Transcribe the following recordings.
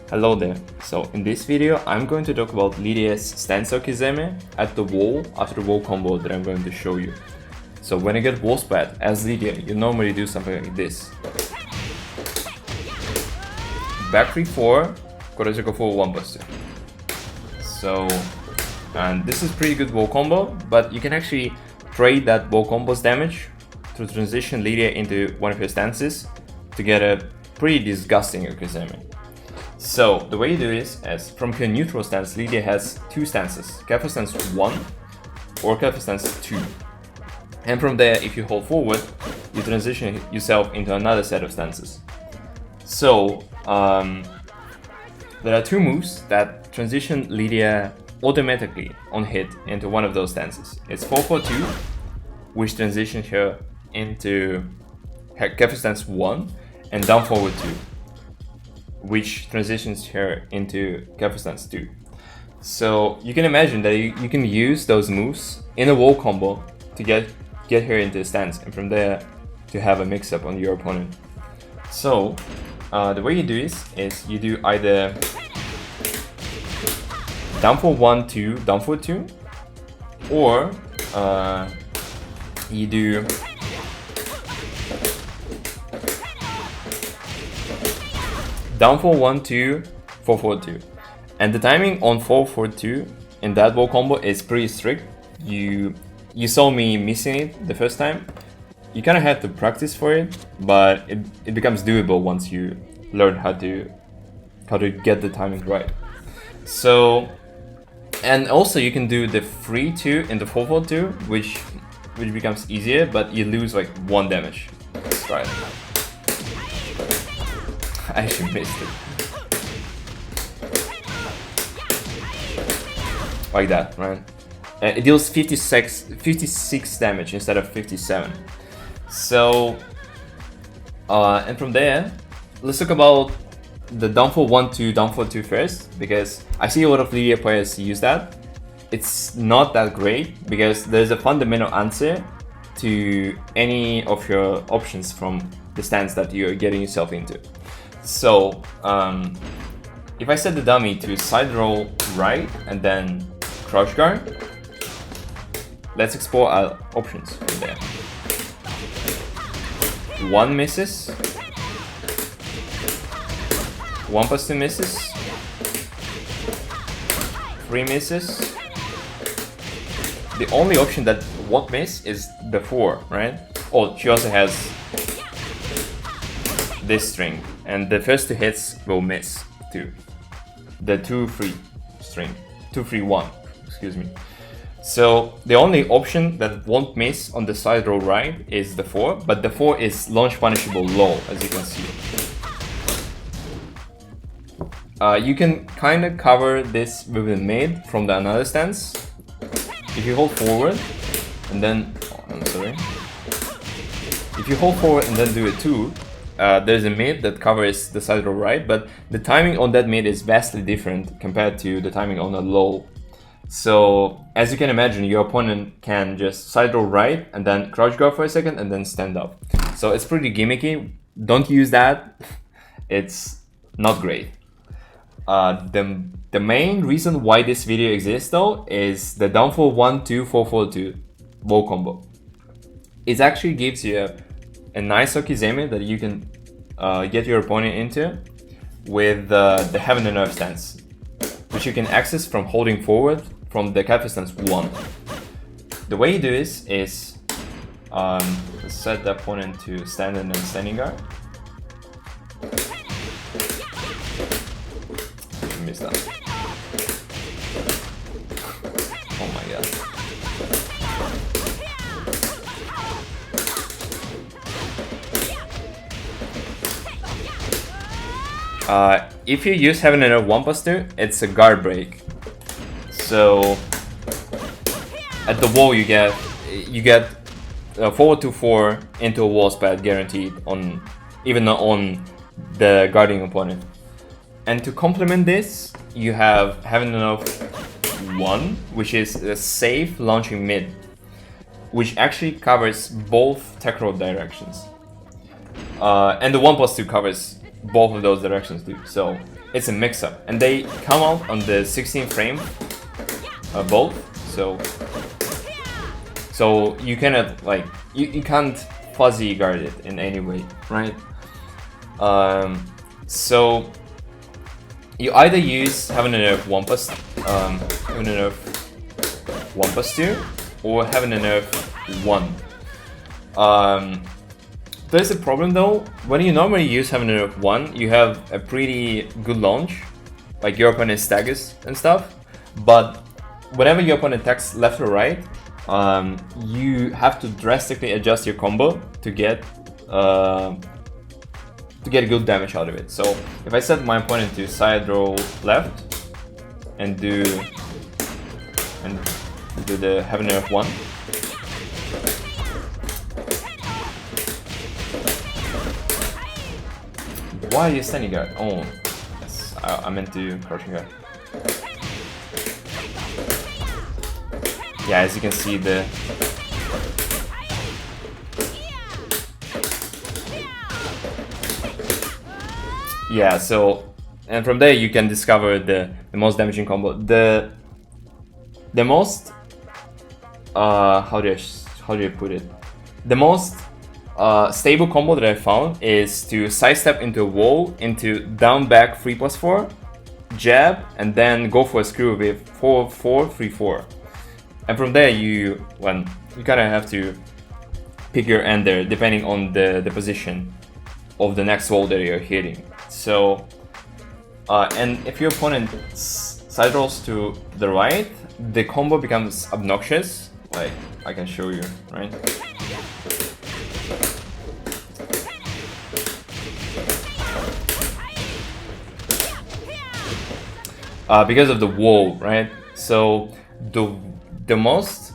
Hello there. So in this video I'm going to talk about Lidia's stance Okizeme at the wall after the wall combo that I'm going to show you. So when you get wall spat as Lidia, you normally do something like this. Back 3-4, Korajiko 4-1+2. So, and this is pretty good wall combo, but you can actually trade that wall combo's damage to transition Lidia into one of your stances to get a pretty disgusting Okizeme. So the way you do this is from your neutral stance, Lidia has two stances, careful stance 1 or careful stance 2. And from there, if you hold forward, you transition yourself into another set of stances. So there are two moves that transition Lidia automatically on hit into one of those stances. It's 4-4-2, which transitions her into her careful stance 1, and down forward 2, which transitions her into careful stance 2. So you can imagine that you can use those moves in a wall combo to get her into a stance, and from there to have a mix-up on your opponent. So the way you do this is you do either down for 1-2, down for 2, or you do down for 1-2, 4-4-2. And the timing on 4-4-2 in that wall combo is pretty strict. You saw me missing it the first time. You kind of had to practice for it, but it becomes doable once you learn how to get the timing right. So, and also you can do the 3-2 in the 4-4-2, which becomes easier, but you lose like 1 damage. Let's try it. I actually missed it. Like that, right? It deals 56 damage instead of 57. So, and from there, let's talk about the down for 1-2, down for 2 first, because I see a lot of Lidia players use that. It's not that great because there's a fundamental answer to any of your options from the stance that you're getting yourself into. So, if I set the dummy to side roll right and then crouch guard, let's explore our options from there. 1 misses, 1+2 misses, 3 misses. The only option that won't miss is the 4, right? Oh, she also has this string, and the first 2 hits will miss too. The 2-3 string, 2-3-1, excuse me. So the only option that won't miss on the side roll right is the 4, but the 4 is launch punishable low, as you can see. You can kind of cover this with a mid from the another stance. If you hold forward and then, if you hold forward and then do a 2, there's a mid that covers the side roll right, but the timing on that mid is vastly different compared to the timing on a low. So as you can imagine, your opponent can just side roll right and then crouch guard for a second and then stand up. So it's pretty gimmicky. Don't use that. It's not great. The main reason why this video exists though is the down for 1-2, 4-4-2 wall combo. It actually gives you a nice Okizeme that you can get your opponent into with the Heaven and Earth stance, which you can access from holding forward from the careful stance 1. The way you do this is set the opponent to stand and then standing guard. I missed that. Oh my god. If you use Heaven and Earth 1+2, it's a guard break. So at the wall you get 4-4 into a wall spat guaranteed on even on the guarding opponent. And to complement this, you have Heaven and Earth 1, which is a safe launching mid, which actually covers both tech roll directions. And the 1+2 covers both of those directions too. So it's a mix-up, and they come out on the 16th frame, both. So you cannot like you can't fuzzy guard it in any way, right? So you either use heaven and earth 1+2, or heaven and earth 1. There's a problem though. When you normally use heaven and earth 1, you have a pretty good launch, like your opponent staggers and stuff. But whenever your opponent attacks left or right, you have to drastically adjust your combo to get good damage out of it. So if I set my opponent to side roll left and do the heaven and earth 1, why are you standing guard? Oh, yes, I meant to crouching guard. Yeah, as you can see, so, and from there you can discover the most damaging combo. The most how do I put it? The most stable combo that I found is to sidestep into a wall, into down back 3+4, jab, and then go for a screw with 4-4, 3-4. And from there you kind of have to pick your ender depending on the position of the next wall that you're hitting. So, and if your opponent side rolls to the right, the combo becomes obnoxious. Like, I can show you, right? Because of the wall, right? So the most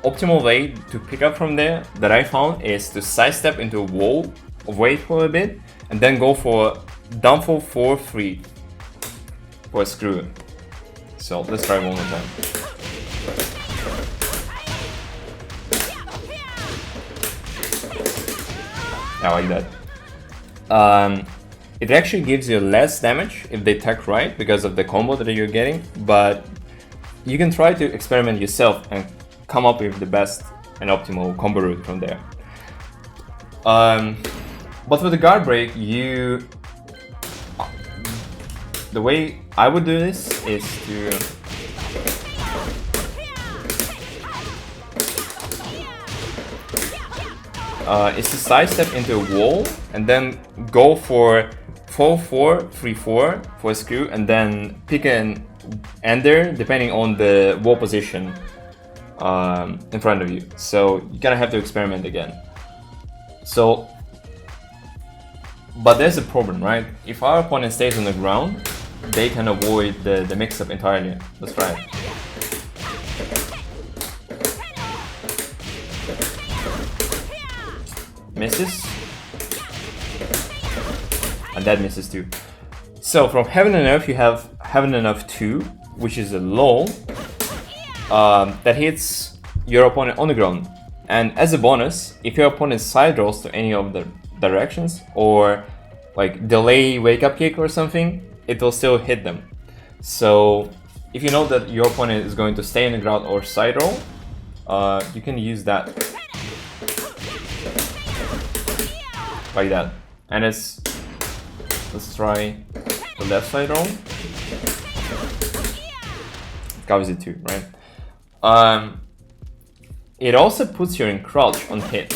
optimal way to pick up from there that I found is to sidestep into a wall, wait for a bit, and then go for downfall 4-3 for a screw. So let's try one more time. I like that. It actually gives you less damage if they attack right because of the combo that you're getting, but you can try to experiment yourself and come up with the best and optimal combo route from there. But for the guard break, the way I would do this is to sidestep into a wall and then go for 4-4, 3-4 for a screw, and then pick an ender depending on the wall position in front of you. So you kind of have to experiment again. So, but there's a problem, right? If our opponent stays on the ground, they can avoid the mix-up entirely. Let's try it. Misses. And that misses too. So from Heaven and Earth, you have Heaven and Earth 2, which is a low that hits your opponent on the ground. And as a bonus, if your opponent side rolls to any of the directions or like delay wake up kick or something, it will still hit them. So if you know that your opponent is going to stay on the ground or side roll, you can use that like that. And let's try the left side roll. Covers it too, right? It also puts you in crouch on hit.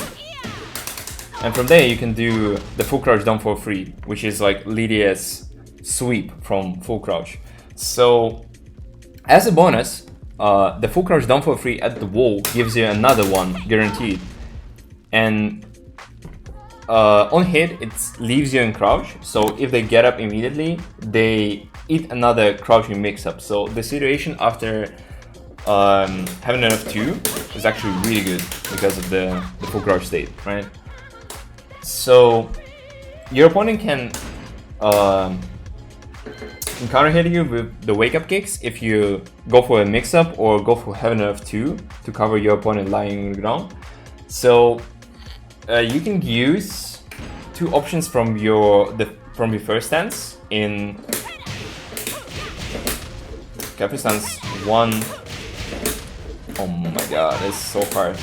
And from there you can do the full crouch down for free, which is like Lidia's sweep from full crouch. So as a bonus, the full crouch down for free at the wall gives you another one guaranteed. And on hit, it leaves you in crouch. So if they get up immediately, they eat another crouching mix-up. So the situation after having enough 2 is actually really good because of the full crouch state, right? So your opponent can counter hit you with the wake up kicks if you go for a mix-up or go for heaven enough 2 to cover your opponent lying on the ground. So you can use two options from your first stance in Careful stance 1. Oh my god, it's so hard.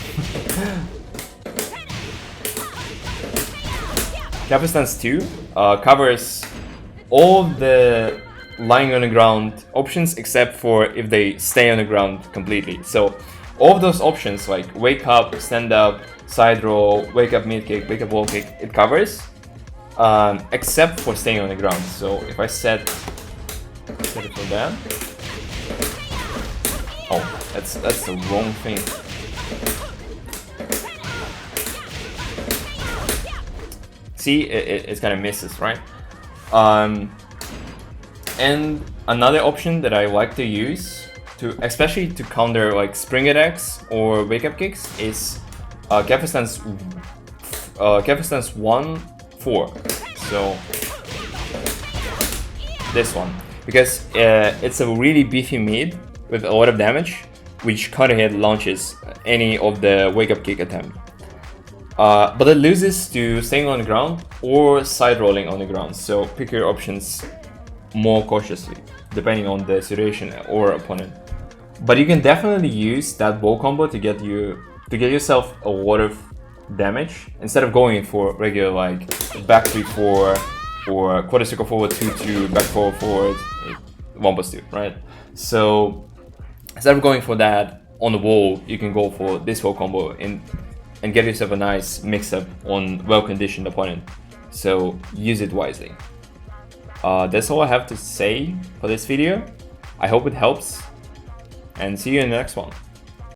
Careful stance 2 covers all the lying on the ground options except for if they stay on the ground completely. So all of those options like wake up, stand up, side roll, wake up mid kick, wake up wall kick, it covers, except for staying on the ground. So if I set it for that, oh, that's the wrong thing. See, it kind of misses, right? And another option that I like to use, especially to counter like spring attacks or wake up kicks, is careful stance 1, 4. So this one, because it's a really beefy mid with a lot of damage, which counter hit launches any of the wake up kick attempt. But it loses to staying on the ground or side rolling on the ground. So pick your options more cautiously, depending on the situation or opponent. But you can definitely use that wall combo to get yourself a lot of damage instead of going for regular like back 3-4 or quarter circle forward 2-2, back forward 1+2, right? So instead of going for that on the wall, you can go for this wall combo and get yourself a nice mix-up on well-conditioned opponent. So use it wisely. That's all I have to say for this video. I hope it helps, and see you in the next one.